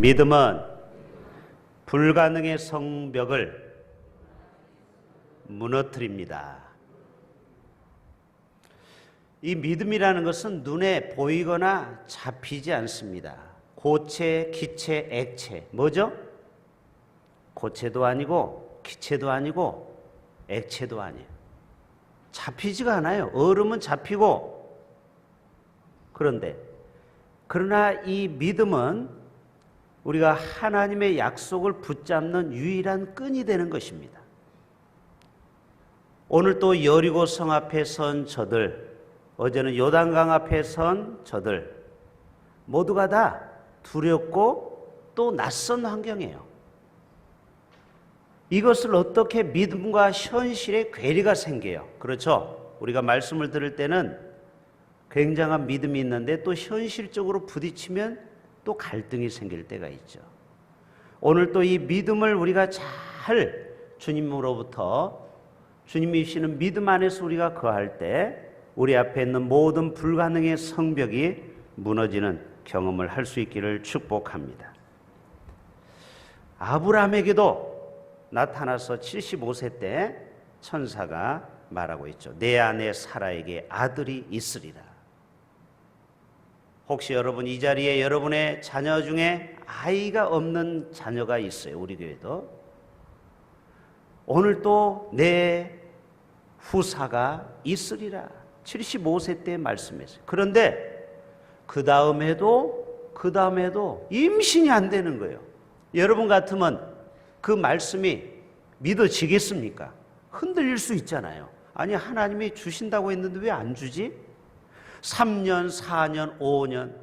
믿음은 불가능의 성벽을 무너뜨립니다. 이 믿음이라는 것은 눈에 보이거나 잡히지 않습니다. 고체, 기체, 액체. 뭐죠? 고체도 아니고 기체도 아니고 액체도 아니에요. 잡히지가 않아요. 얼음은 잡히고. 그러나 이 믿음은 우리가 하나님의 약속을 붙잡는 유일한 끈이 되는 것입니다. 오늘 또 여리고 성 앞에 선 저들, 어제는 요단강 앞에 선 저들, 모두가 다 두렵고 또 낯선 환경이에요. 이것을 어떻게 믿음과 현실의 괴리가 생겨요? 그렇죠? 우리가 말씀을 들을 때는 굉장한 믿음이 있는데 또 현실적으로 부딪히면 또 갈등이 생길 때가 있죠. 오늘 또 이 믿음을 우리가 잘 주님으로부터 주님이 주시는 믿음 안에서 우리가 거할 때 우리 앞에 있는 모든 불가능의 성벽이 무너지는 경험을 할 수 있기를 축복합니다. 아브라함에게도 나타나서 75세 때 천사가 말하고 있죠. 내 아내 사라에게 아들이 있으리라. 혹시 여러분 이 자리에 여러분의 자녀 중에 아이가 없는 자녀가 있어요. 우리 교회도. 오늘 또 내 후사가 있으리라. 75세 때 말씀했어요. 그런데 그 다음에도 임신이 안 되는 거예요. 여러분 같으면 그 말씀이 믿어지겠습니까? 흔들릴 수 있잖아요. 아니 하나님이 주신다고 했는데 왜 안 주지? 3년, 4년, 5년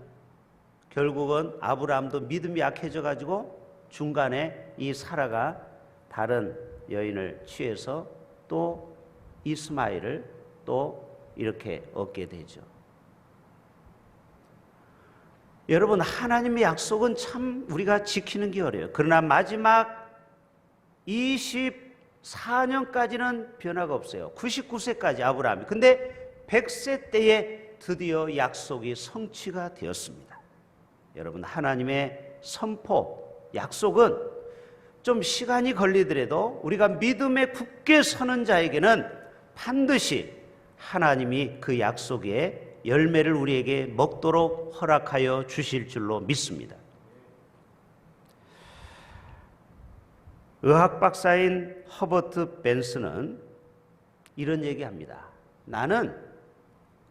결국은 아브라함도 믿음이 약해져 가지고 중간에 이 사라가 다른 여인을 취해서 또 이스마엘을 또 이렇게 얻게 되죠. 여러분 하나님의 약속은 참 우리가 지키는 게 어려워요. 그러나 마지막 24년까지는 변화가 없어요. 99세까지 아브라함이. 근데 100세 때에 드디어 약속이 성취가 되었습니다. 여러분 하나님의 선포, 약속은 좀 시간이 걸리더라도 우리가 믿음에 굳게 서는 자에게는 반드시 하나님이 그 약속의 열매를 우리에게 먹도록 허락하여 주실 줄로 믿습니다. 의학 박사인 허버트 벤슨은 이런 얘기합니다. 나는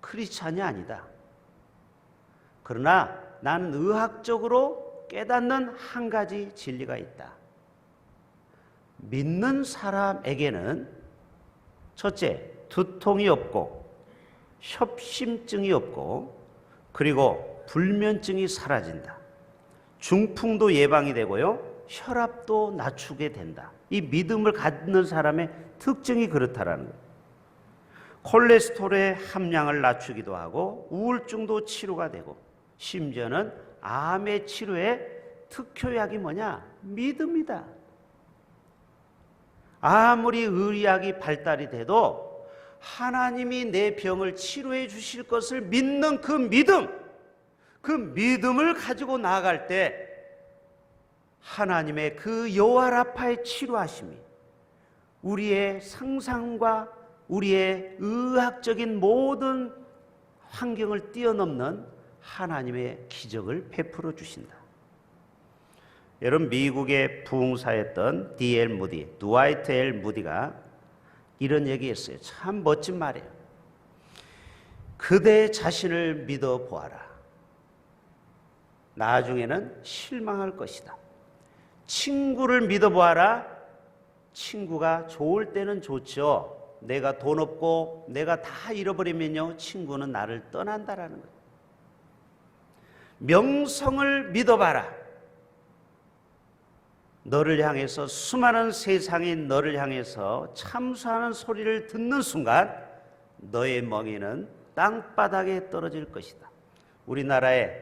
크리스찬이 아니다. 그러나 나는 의학적으로 깨닫는 한 가지 진리가 있다. 믿는 사람에게는 첫째, 두통이 없고 협심증이 없고 그리고 불면증이 사라진다. 중풍도 예방이 되고요. 혈압도 낮추게 된다. 이 믿음을 갖는 사람의 특징이 그렇다라는 거예요. 콜레스테롤의 함량을 낮추기도 하고 우울증도 치료가 되고 심지어는 암의 치료에 특효약이 뭐냐? 믿음이다. 아무리 의학이 발달이 돼도 하나님이 내 병을 치료해 주실 것을 믿는 그 믿음을 가지고 나아갈 때 하나님의 그 여호와라파의 치료하심이 우리의 상상과 우리의 의학적인 모든 환경을 뛰어넘는 하나님의 기적을 베풀어 주신다. 여러분 미국의 부흥사였던 드와이트 L 무디가 이런 얘기했어요. 참 멋진 말이에요. 그대 자신을 믿어 보아라. 나중에는 실망할 것이다. 친구를 믿어 보아라. 친구가 좋을 때는 좋죠. 내가 돈 없고 내가 다 잃어버리면요 친구는 나를 떠난다라는 거예요. 명성을 믿어봐라. 너를 향해서 수많은 세상이 너를 향해서 참수하는 소리를 듣는 순간 너의 멍에는 땅바닥에 떨어질 것이다. 우리나라에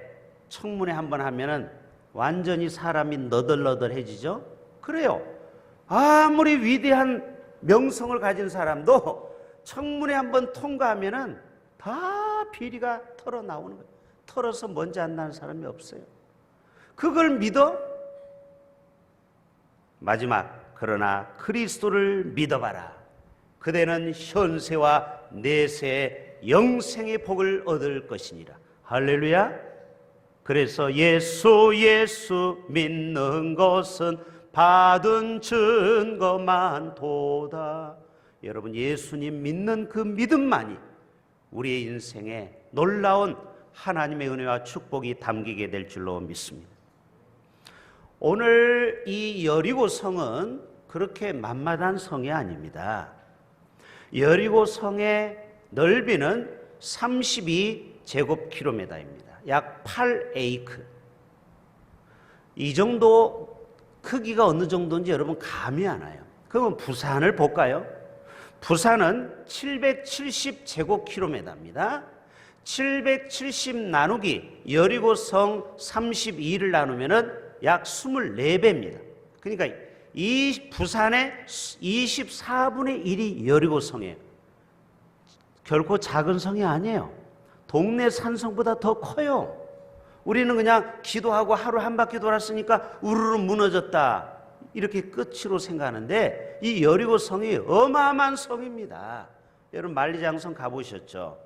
청문회 한번 하면은 완전히 사람이 너덜너덜해지죠? 그래요. 아무리 위대한 명성을 가진 사람도 청문회 한번 통과하면은 다 비리가 털어 나오는 거예요. 털어서 먼지 안 나는 사람이 없어요. 그걸 믿어? 마지막, 그러나 그리스도를 믿어봐라. 그대는 현세와 내세 영생의 복을 얻을 것이니라. 할렐루야. 그래서 예수 믿는 것은 받은 증거만 도다. 여러분, 예수님 믿는 그 믿음만이 우리의 인생에 놀라운 하나님의 은혜와 축복이 담기게 될 줄로 믿습니다. 오늘 이 여리고 성은 그렇게 만만한 성이 아닙니다. 여리고 성의 넓이는 32제곱킬로미터입니다. 약 8에이크. 이 정도 크기가 어느 정도인지 여러분 감이 안 와요. 그러면 부산을 볼까요? 부산은 770제곱킬로미터입니다. 770 나누기 여리고성 32를 나누면은 약 24배입니다. 그러니까 이 부산의 24분의 1이 여리고성이에요. 결코 작은 성이 아니에요. 동네 산성보다 더 커요. 우리는 그냥 기도하고 하루 한 바퀴 돌았으니까 우르르 무너졌다, 이렇게 끝으로 생각하는데 이 여리고성이 어마어마한 성입니다. 여러분 만리장성 가보셨죠?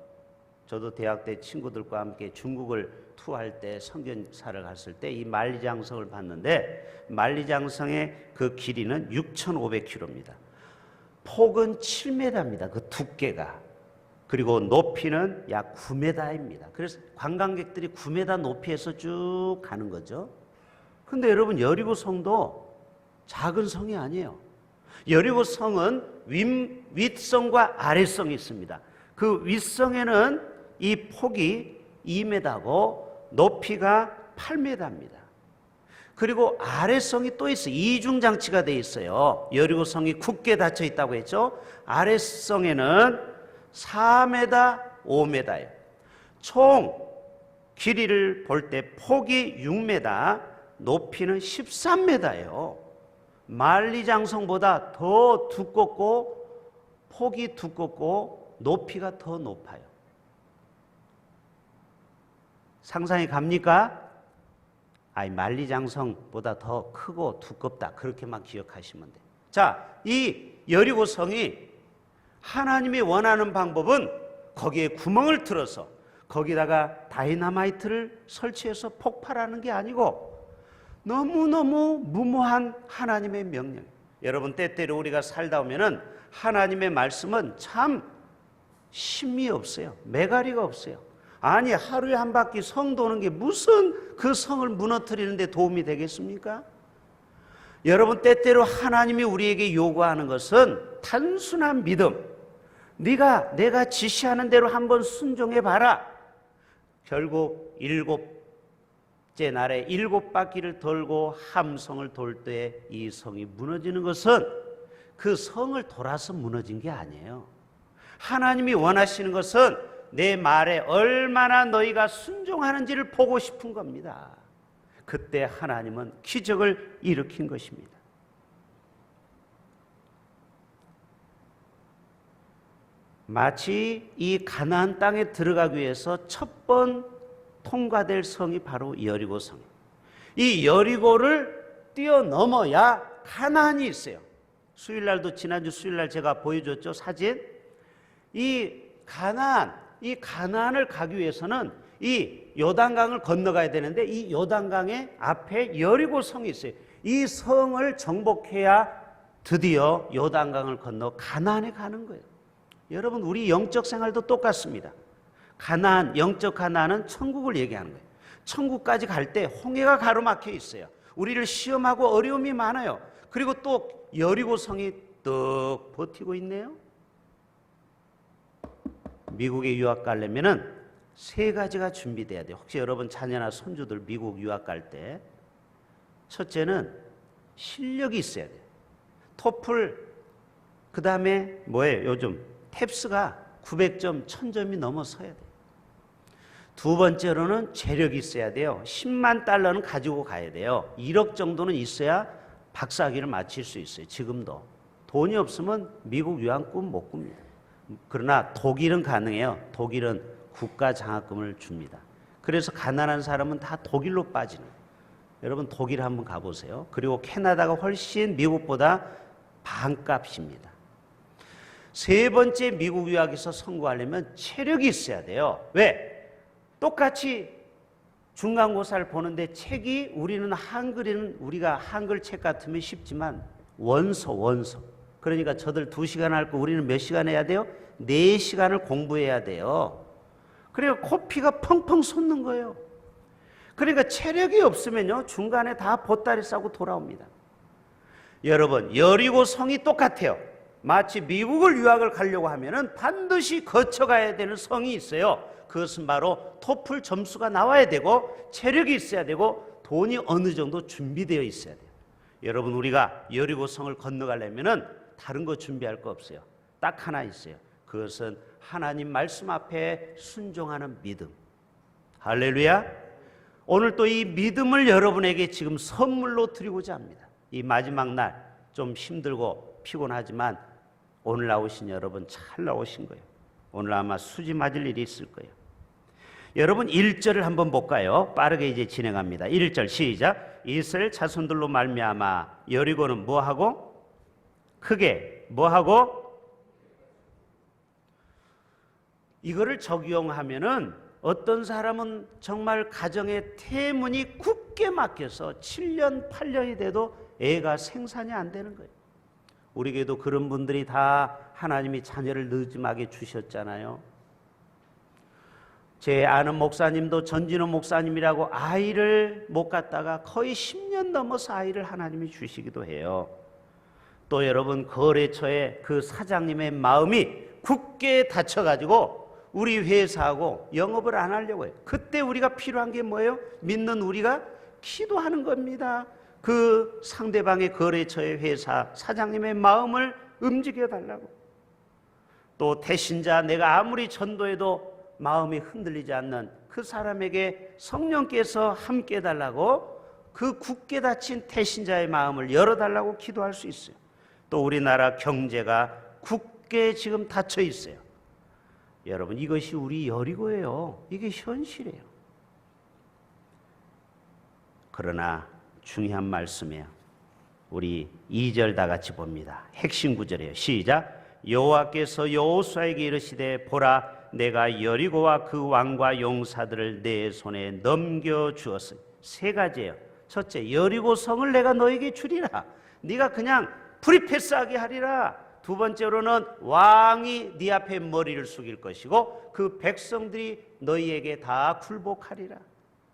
저도 대학 때 친구들과 함께 중국을 투어할 때 선교사를 갔을 때 이 만리장성을 봤는데 만리장성의 그 길이는 6,500km입니다. 폭은 7m입니다. 그 두께가. 그리고 높이는 약 9m입니다. 그래서 관광객들이 9m 높이에서 쭉 가는 거죠. 근데 여러분 여리고성도 작은 성이 아니에요. 여리고성은 윗성과 아랫성이 있습니다. 그 윗성에는 이 폭이 2m고 높이가 8m입니다. 그리고 아랫성이 또 있어요. 이중장치가 돼 있어요. 여리고성이 굳게 닫혀 있다고 했죠. 아랫성에는 4m, 5m예요. 총 길이를 볼 때 폭이 6m, 높이는 13m예요. 만리장성보다 더 두껍고 폭이 두껍고 높이가 더 높아요. 상상이 갑니까? 만리장성보다 더 크고 두껍다, 그렇게만 기억하시면 돼요. 자, 이 여리고성이 하나님이 원하는 방법은 거기에 구멍을 뚫어서 거기다가 다이너마이트를 설치해서 폭발하는 게 아니고 너무너무 무모한 하나님의 명령. 여러분 때때로 우리가 살다 보면은 하나님의 말씀은 참 힘이 없어요. 매가리가 없어요. 아니, 하루에 한 바퀴 성 도는 게 무슨 그 성을 무너뜨리는 데 도움이 되겠습니까? 여러분 때때로 하나님이 우리에게 요구하는 것은 단순한 믿음. 내가 지시하는 대로 한번 순종해 봐라. 결국 7째 날에 7바퀴를 돌고 함성을 돌 때 이 성이 무너지는 것은 그 성을 돌아서 무너진 게 아니에요. 하나님이 원하시는 것은 내 말에 얼마나 너희가 순종하는지를 보고 싶은 겁니다. 그때 하나님은 기적을 일으킨 것입니다. 마치 이 가나안 땅에 들어가기 위해서 첫 번 통과될 성이 바로 여리고성이에요. 이 여리고를 뛰어넘어야 가나안이 있어요. 수요일날도, 지난주 수요일날 제가 보여줬죠, 사진. 이 가나안을 가기 위해서는 이 요단강을 건너가야 되는데 이 요단강의 앞에 여리고성이 있어요. 이 성을 정복해야 드디어 요단강을 건너 가나안에 가는 거예요. 여러분, 우리 영적 생활도 똑같습니다. 가나안, 영적 가나안은 천국을 얘기하는 거예요. 천국까지 갈 때 홍해가 가로막혀 있어요. 우리를 시험하고 어려움이 많아요. 그리고 또 여리고성이 뚝 버티고 있네요. 미국에 유학 가려면은 3가지가 준비돼야 돼요. 혹시 여러분 자녀나 손주들 미국 유학 갈 때 첫째는 실력이 있어야 돼요. 토플, 그 다음에 뭐예요? 요즘 탭스가 900점, 1000점이 넘어서야 돼요. 두 번째로는 재력이 있어야 돼요. 10만 달러는 가지고 가야 돼요. 1억 정도는 있어야 박사학위를 마칠 수 있어요. 지금도. 돈이 없으면 미국 유학 꿈 못 꿉니다. 그러나 독일은 가능해요. 독일은 국가 장학금을 줍니다. 그래서 가난한 사람은 다 독일로 빠지는 거예요. 여러분 독일 한번 가보세요. 그리고 캐나다가 훨씬 미국보다 반값입니다. 세 번째 미국 유학에서 성공하려면 체력이 있어야 돼요. 왜? 똑같이 중간고사를 보는데 책이 우리는 우리가 한글 책 같으면 쉽지만 원서. 그러니까 저들 2시간 할 거 우리는 몇 시간 해야 돼요? 4시간을 공부해야 돼요. 그러니까 코피가 펑펑 솟는 거예요. 그러니까 체력이 없으면요 중간에 다 보따리 싸고 돌아옵니다. 여러분 여리고성이 똑같아요. 마치 미국을 유학을 가려고 하면은 반드시 거쳐가야 되는 성이 있어요. 그것은 바로 토플 점수가 나와야 되고 체력이 있어야 되고 돈이 어느 정도 준비되어 있어야 돼요. 여러분 우리가 여리고성을 건너가려면은 다른 거 준비할 거 없어요. 딱 하나 있어요. 그것은 하나님 말씀 앞에 순종하는 믿음. 할렐루야. 오늘 또 이 믿음을 여러분에게 지금 선물로 드리고자 합니다. 이 마지막 날 좀 힘들고 피곤하지만 오늘 나오신 여러분 잘 나오신 거예요. 오늘 아마 수지 맞을 일이 있을 거예요. 여러분 1절을 한번 볼까요? 빠르게 이제 진행합니다. 1절 시작. 이스라엘 자손들로 말미암아 여리고는 뭐하고? 크게 뭐하고? 이거를 적용하면은 어떤 사람은 정말 가정의 태문이 굳게 막혀서 7년 8년이 돼도 애가 생산이 안 되는 거예요. 우리에게도 그런 분들이 다 하나님이 자녀를 늦음하게 주셨잖아요. 제 아는 목사님도 전진호 목사님이라고 아이를 못 갖다가 거의 10년 넘어서 아이를 하나님이 주시기도 해요. 또 여러분 거래처의 그 사장님의 마음이 굳게 닫혀가지고 우리 회사하고 영업을 안 하려고 해요. 그때 우리가 필요한 게 뭐예요? 믿는 우리가 기도하는 겁니다. 그 상대방의 거래처의 회사 사장님의 마음을 움직여 달라고. 또 태신자 내가 아무리 전도해도 마음이 흔들리지 않는 그 사람에게 성령께서 함께 해달라고 그 굳게 닫힌 태신자의 마음을 열어달라고 기도할 수 있어요. 또 우리나라 경제가 굳게 지금 닫혀 있어요. 여러분 이것이 우리 여리고예요. 이게 현실이에요. 그러나 중요한 말씀이에요. 우리 2절 다 같이 봅니다. 핵심 구절이에요. 시작. 여호와께서 여호수아에게 이르시되 보라 내가 여리고와 그 왕과 용사들을 내 손에 넘겨주었으니. 세 가지예요. 첫째, 여리고 성을 내가 너에게 주리라. 네가 그냥 프리패스하게 하리라. 두 번째로는 왕이 네 앞에 머리를 숙일 것이고 그 백성들이 너희에게 다 굴복하리라.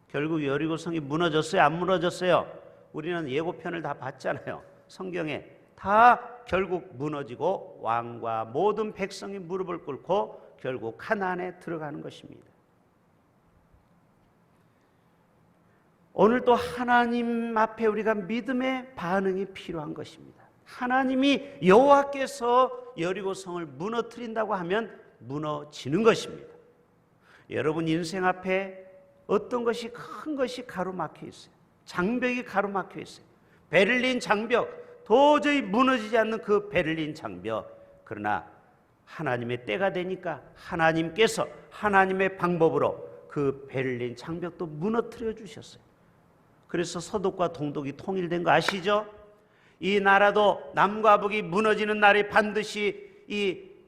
결국 여리고성이 무너졌어요? 안 무너졌어요? 우리는 예고편을 다 봤잖아요. 성경에 다 결국 무너지고 왕과 모든 백성이 무릎을 꿇고 결국 가나안에 들어가는 것입니다. 오늘 또 하나님 앞에 우리가 믿음의 반응이 필요한 것입니다. 하나님이 여호와께서 여리고성을 무너뜨린다고 하면 무너지는 것입니다. 여러분 인생 앞에 어떤 것이 큰 것이 가로막혀 있어요. 장벽이 가로막혀 있어요. 베를린 장벽, 도저히 무너지지 않는 그 베를린 장벽. 그러나 하나님의 때가 되니까 하나님께서 하나님의 방법으로 그 베를린 장벽도 무너뜨려 주셨어요. 그래서 서독과 동독이 통일된 거 아시죠? 이 나라도 남과 북이 무너지는 날이 반드시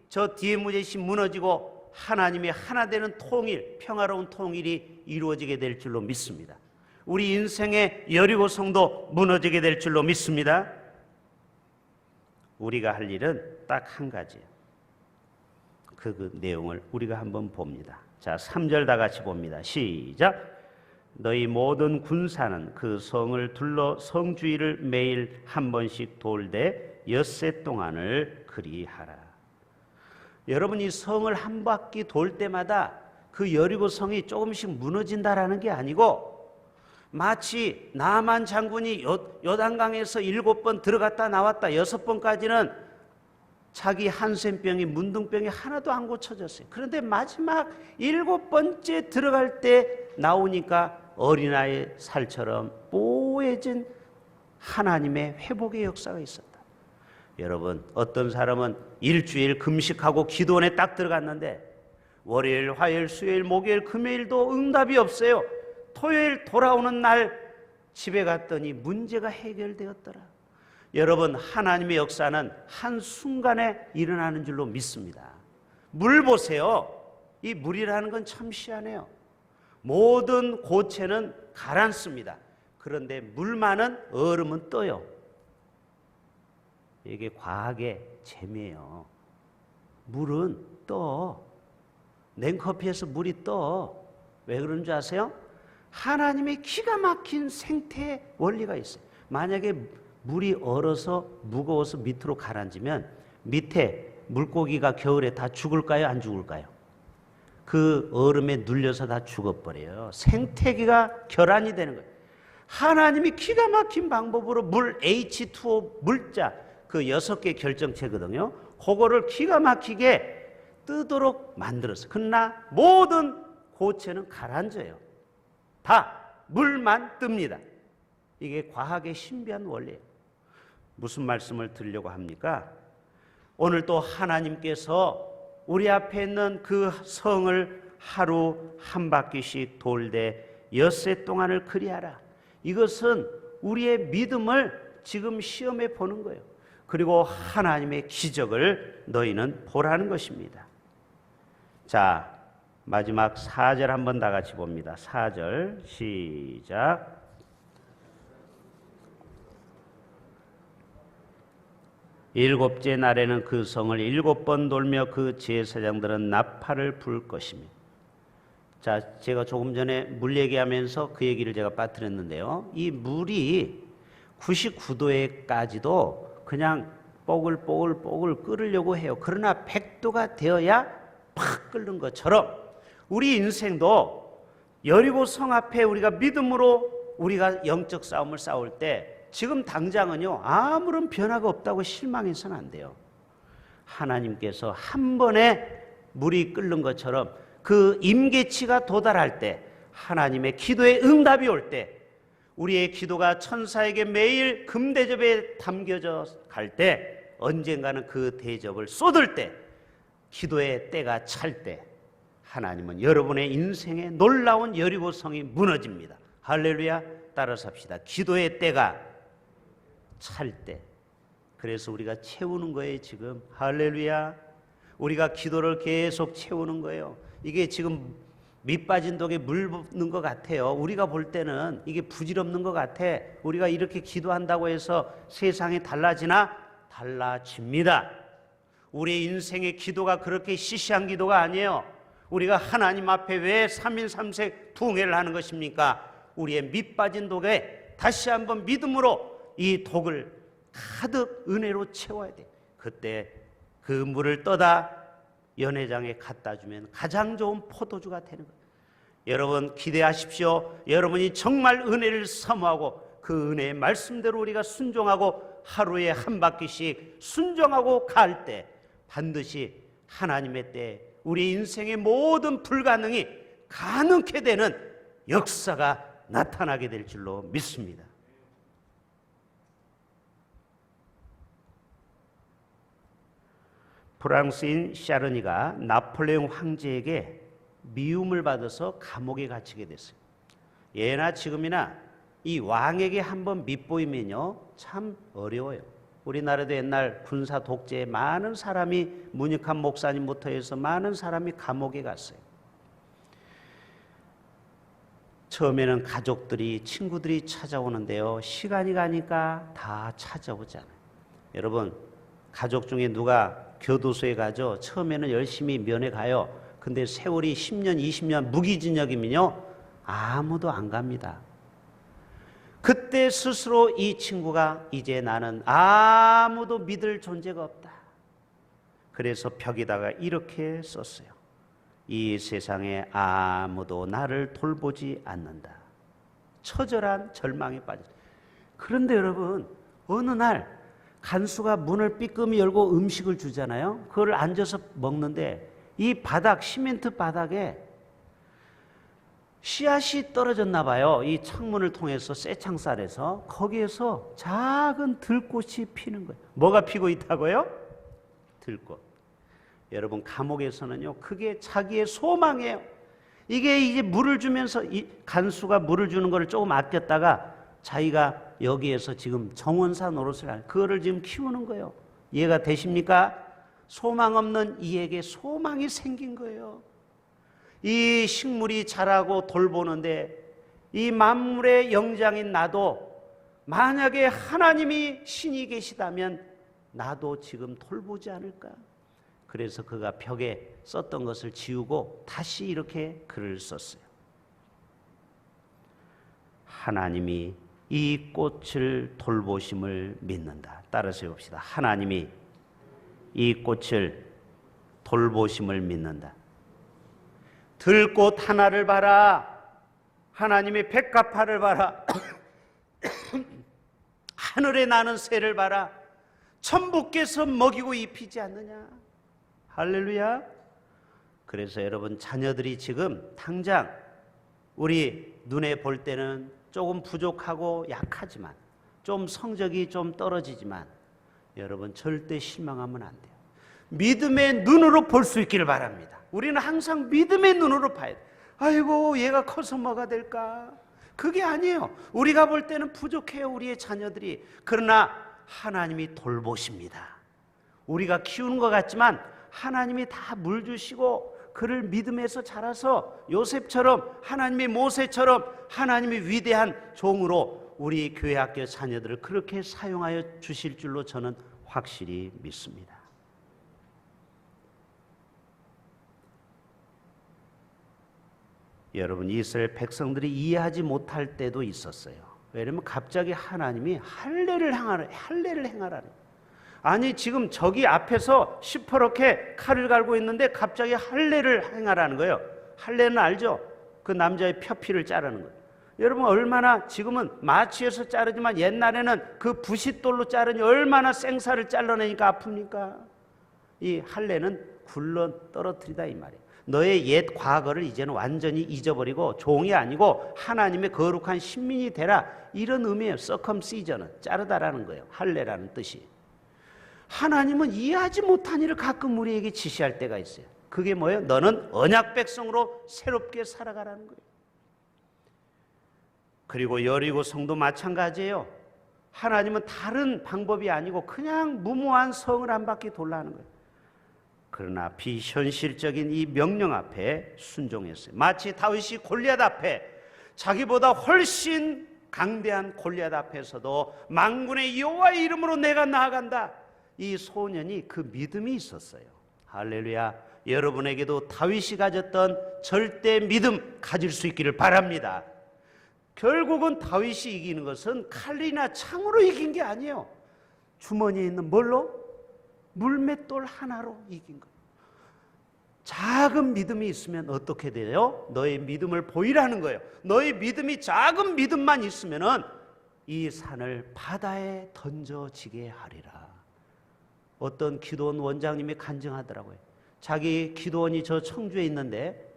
저 뒤에 무제시 무너지고 하나님이 하나 되는 통일, 평화로운 통일이 이루어지게 될 줄로 믿습니다. 우리 인생의 여리고성도 무너지게 될 줄로 믿습니다. 우리가 할 일은 딱 한 가지예요. 그 내용을 우리가 한번 봅니다. 자, 3절 다 같이 봅니다. 시작. 너희 모든 군사는 그 성을 둘러 성 주위를 매일 한 번씩 돌되 엿새 동안을 그리하라. 여러분 이 성을 한 바퀴 돌 때마다 그 여리고 성이 조금씩 무너진다라는 게 아니고 마치 나만 장군이 요단강에서 7번 들어갔다 나왔다 6번까지는 자기 한센병이 문둥병이 하나도 안 고쳐졌어요. 그런데 마지막 7번째 들어갈 때 나오니까 어린아이 살처럼 뽀해진 하나님의 회복의 역사가 있었다. 여러분 어떤 사람은 일주일 금식하고 기도원에 딱 들어갔는데 월요일, 화요일, 수요일, 목요일, 금요일도 응답이 없어요. 토요일 돌아오는 날 집에 갔더니 문제가 해결되었더라. 여러분, 하나님의 역사는 한순간에 일어나는 줄로 믿습니다. 물 보세요. 이 물이라는 건 참 희한해요. 모든 고체는 가라앉습니다. 그런데 물만은 얼음은 떠요. 이게 과학의 재미예요. 물은 떠. 냉커피에서 물이 떠. 왜 그런 줄 아세요? 하나님의 기가 막힌 생태 원리가 있어요. 만약에 물이 얼어서 무거워서 밑으로 가라앉으면 밑에 물고기가 겨울에 다 죽을까요? 안 죽을까요? 그 얼음에 눌려서 다 죽어버려요. 생태계가 결함이 되는 거예요. 하나님이 기가 막힌 방법으로 물 H2O 물자 그 6개 결정체거든요. 그거를 기가 막히게 뜨도록 만들었어요. 그러나 모든 고체는 가라앉아요. 다 물만 뜹니다. 이게 과학의 신비한 원리예요. 무슨 말씀을 드리려고 합니까? 오늘 또 하나님께서 우리 앞에 있는 그 성을 하루 한 바퀴씩 돌되 엿새 동안을 그리하라. 이것은 우리의 믿음을 지금 시험해 보는 거예요. 그리고 하나님의 기적을 너희는 보라는 것입니다. 자, 마지막 4절 한번 다 같이 봅니다. 4절 시작. 일곱째 날에는 그 성을 7번 돌며 그 제사장들은 나팔을 불 것이며. 자, 제가 조금 전에 물 얘기하면서 그 얘기를 제가 빠뜨렸는데요. 이 물이 99도에까지도 그냥 뽀글뽀글 끓으려고 해요. 그러나 100도가 되어야 팍 끓는 것처럼 우리 인생도 여리고 성 앞에 우리가 믿음으로 우리가 영적 싸움을 싸울 때 지금 당장은요 아무런 변화가 없다고 실망해서는 안 돼요. 하나님께서 한 번에 물이 끓는 것처럼 그 임계치가 도달할 때, 하나님의 기도의 응답이 올 때, 우리의 기도가 천사에게 매일 금대접에 담겨져 갈 때, 언젠가는 그 대접을 쏟을 때, 기도의 때가 찰 때, 하나님은 여러분의 인생에 놀라운 여리고성이 무너집니다. 할렐루야. 따라서 합시다. 기도의 때가 찰 때. 그래서 우리가 채우는 거예요. 지금 할렐루야. 우리가 기도를 계속 채우는 거예요. 이게 지금 밑 빠진 독에 물 붓는 것 같아요. 우리가 볼 때는 이게 부질없는 것 같아. 우리가 이렇게 기도한다고 해서 세상이 달라지나? 달라집니다. 우리 인생의 기도가 그렇게 시시한 기도가 아니에요. 우리가 하나님 앞에 왜 3일 3색 부흥회를 하는 것입니까? 우리의 밑 빠진 독에 다시 한번 믿음으로 이 독을 가득 은혜로 채워야 돼. 그때 그 물을 떠다 연회장에 갖다 주면 가장 좋은 포도주가 되는 거예요. 여러분 기대하십시오. 여러분이 정말 은혜를 사모하고 그 은혜의 말씀대로 우리가 순종하고 하루에 한 바퀴씩 순종하고 갈 때 반드시 하나님의 때 우리 인생의 모든 불가능이 가능케 되는 역사가 나타나게 될 줄로 믿습니다. 프랑스인 샤르니가 나폴레옹 황제에게 미움을 받아서 감옥에 갇히게 됐어요. 예나 지금이나 이 왕에게 한번 밉보이면요 참 어려워요. 우리나라도 옛날 군사 독재에 많은 사람이, 문익환 목사님부터 해서 많은 사람이 감옥에 갔어요. 처음에는 가족들이, 친구들이 찾아오는데요, 시간이 가니까 다 찾아오지 않아요. 여러분, 가족 중에 누가 교도소에 가죠? 처음에는 열심히 면회 가요. 근데 세월이 10년, 20년 무기징역이면요 아무도 안 갑니다. 그때 스스로 이 친구가 이제 나는 아무도 믿을 존재가 없다. 그래서 벽에다가 이렇게 썼어요. 이 세상에 아무도 나를 돌보지 않는다. 처절한 절망에 빠졌어요. 그런데 여러분, 어느 날 간수가 문을 삐끔히 열고 음식을 주잖아요. 그걸 앉아서 먹는데 이 바닥, 시멘트 바닥에 씨앗이 떨어졌나 봐요. 이 창문을 통해서, 쇠창살에서. 거기에서 작은 들꽃이 피는 거예요. 뭐가 피고 있다고요? 들꽃. 여러분, 감옥에서는요 그게 자기의 소망이에요. 이게 이제 물을 주면서 이 간수가 물을 주는 걸 조금 아꼈다가 자기가 여기에서 지금 정원사 노릇을 하는 그거를 지금 키우는 거예요. 이해가 되십니까? 소망 없는 이에게 소망이 생긴 거예요. 이 식물이 자라고 돌보는데 이 만물의 영장인 나도 만약에 하나님이 신이 계시다면 나도 지금 돌보지 않을까? 그래서 그가 벽에 썼던 것을 지우고 다시 이렇게 글을 썼어요. 하나님이 이 꽃을 돌보심을 믿는다. 따라서 해봅시다. 하나님이 이 꽃을 돌보심을 믿는다. 들꽃 하나를 봐라. 하나님의 백합화를 봐라. 하늘에 나는 새를 봐라. 천부께서 먹이고 입히지 않느냐. 할렐루야. 그래서 여러분 자녀들이 지금 당장 우리 눈에 볼 때는 조금 부족하고 약하지만 좀 성적이 좀 떨어지지만 여러분 절대 실망하면 안 돼요. 믿음의 눈으로 볼 수 있기를 바랍니다. 우리는 항상 믿음의 눈으로 봐야 돼요. 아이고 얘가 커서 뭐가 될까? 그게 아니에요. 우리가 볼 때는 부족해요. 우리의 자녀들이. 그러나 하나님이 돌보십니다. 우리가 키우는 것 같지만 하나님이 다 물 주시고 그를 믿음에서 자라서 요셉처럼 하나님의 모세처럼 하나님의 위대한 종으로 우리 교회 학교 자녀들을 그렇게 사용하여 주실 줄로 저는 확실히 믿습니다. 여러분 이스라엘 백성들이 이해하지 못할 때도 있었어요. 왜냐하면 갑자기 하나님이 할례를 행하라는. 아니 지금 저기 앞에서 시퍼렇게 칼을 갈고 있는데 갑자기 할례를 행하라는 거예요. 할례는 알죠? 그 남자의 펴피를 자르는 거예요. 여러분 얼마나 지금은 마취해서 자르지만 옛날에는 그 부싯돌로 자르니 얼마나 생살을 잘라내니까 아픕니까? 이 할례는 굴러 떨어뜨리다 이 말이에요. 너의 옛 과거를 이제는 완전히 잊어버리고 종이 아니고 하나님의 거룩한 신민이 되라. 이런 의미예요. 서컴시저는 자르다라는 거예요. 할례라는 뜻이. 하나님은 이해하지 못한 일을 가끔 우리에게 지시할 때가 있어요. 그게 뭐예요? 너는 언약 백성으로 새롭게 살아가라는 거예요. 그리고 여리고 성도 마찬가지예요. 하나님은 다른 방법이 아니고 그냥 무모한 성을 한 바퀴 돌라 하는 거예요. 그러나 비현실적인 이 명령 앞에 순종했어요. 마치 다윗이 골리앗 앞에 자기보다 훨씬 강대한 골리앗 앞에서도 만군의 여호와의 이름으로 내가 나아간다. 이 소년이 그 믿음이 있었어요. 할렐루야. 여러분에게도 다윗이 가졌던 절대 믿음 가질 수 있기를 바랍니다. 결국은 다윗이 이기는 것은 칼이나 창으로 이긴 게 아니에요. 주머니에 있는 뭘로? 물맷돌 하나로 이긴 거예요. 작은 믿음이 있으면 어떻게 돼요? 너의 믿음을 보이라는 거예요. 너의 믿음이 작은 믿음만 있으면은 이 산을 바다에 던져지게 하리라. 어떤 기도원 원장님이 간증하더라고요. 자기 기도원이 저 청주에 있는데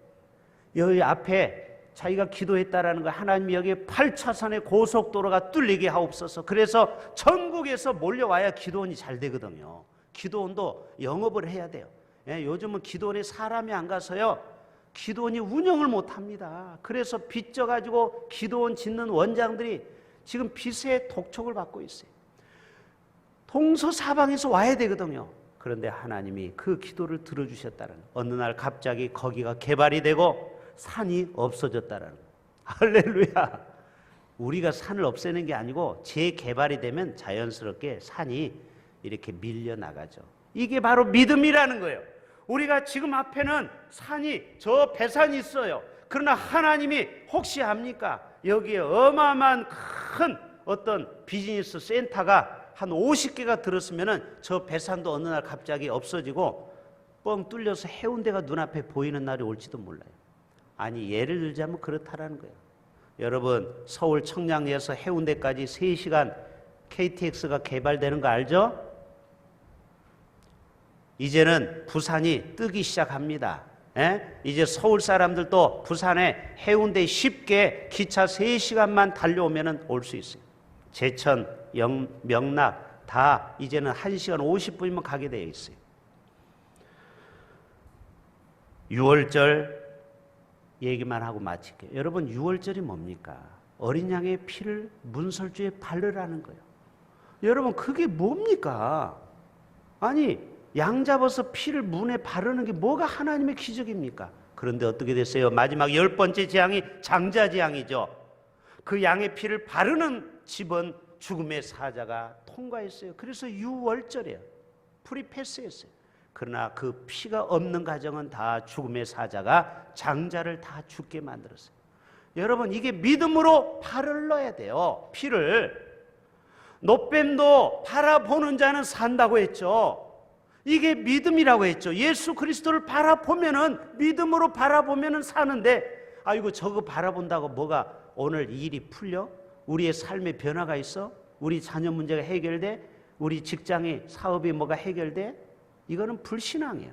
여기 앞에 자기가 기도했다라는 거 하나님이 여기 8차선의 고속도로가 뚫리게 하옵소서. 그래서 전국에서 몰려와야 기도원이 잘 되거든요. 기도원도 영업을 해야 돼요. 예, 요즘은 기도원에 사람이 안 가서요. 기도원이 운영을 못합니다. 그래서 빚져가지고 기도원 짓는 원장들이 지금 빚의 독촉을 받고 있어요. 동서사방에서 와야 되거든요. 그런데 하나님이 그 기도를 들어주셨다는 어느 날 갑자기 거기가 개발이 되고 산이 없어졌다는 할렐루야. 우리가 산을 없애는 게 아니고 재개발이 되면 자연스럽게 산이 이렇게 밀려나가죠. 이게 바로 믿음이라는 거예요. 우리가 지금 앞에는 산이 저 배산이 있어요. 그러나 하나님이 혹시 압니까? 여기에 어마어마한 큰 어떤 비즈니스 센터가 한 50개가 들었으면은 저 배산도 어느 날 갑자기 없어지고 뻥 뚫려서 해운대가 눈앞에 보이는 날이 올지도 몰라요. 아니 예를 들자면 그렇다라는 거예요. 여러분 서울 청량리에서 해운대까지 3시간 KTX가 개발되는 거 알죠? 이제는 부산이 뜨기 시작합니다. 이제 서울 사람들도 부산에 해운대 쉽게 기차 3시간만 달려오면 올 수 있어요. 제천, 명락 다 이제는 1시간 50분이면 가게 되어 있어요. 6월절 얘기만 하고 마칠게요. 여러분 6월절이 뭡니까? 어린 양의 피를 문설주에 바르라는 거예요. 여러분, 그게 뭡니까? 아니, 양 잡아서 피를 문에 바르는 게 뭐가 하나님의 기적입니까? 그런데 어떻게 됐어요? 마지막 10번째 재앙이 장자재앙이죠. 그 양의 피를 바르는 집은 죽음의 사자가 통과했어요. 그래서 유월절이에요. 풀이 패스했어요. 그러나 그 피가 없는 가정은 다 죽음의 사자가 장자를 다 죽게 만들었어요. 여러분, 이게 믿음으로 팔을 넣어야 돼요. 피를. 노뱀도 바라보는 자는 산다고 했죠. 이게 믿음이라고 했죠. 예수 그리스도를 바라보면은, 믿음으로 바라보면은 사는데, 아이고 저거 바라본다고 뭐가 오늘 일이 풀려? 우리의 삶에 변화가 있어? 우리 자녀 문제가 해결돼? 우리 직장의 사업이 뭐가 해결돼? 이거는 불신앙이에요.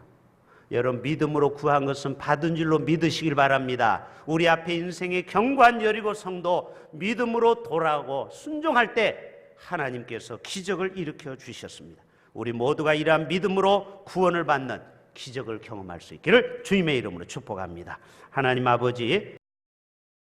여러분, 믿음으로 구한 것은 받은 줄로 믿으시길 바랍니다. 우리 앞에 인생의 경관 여리고 성도 믿음으로 돌아오고 순종할 때 하나님께서 기적을 일으켜 주셨습니다. 우리 모두가 이러한 믿음으로 구원을 받는 기적을 경험할 수 있기를 주님의 이름으로 축복합니다. 하나님 아버지,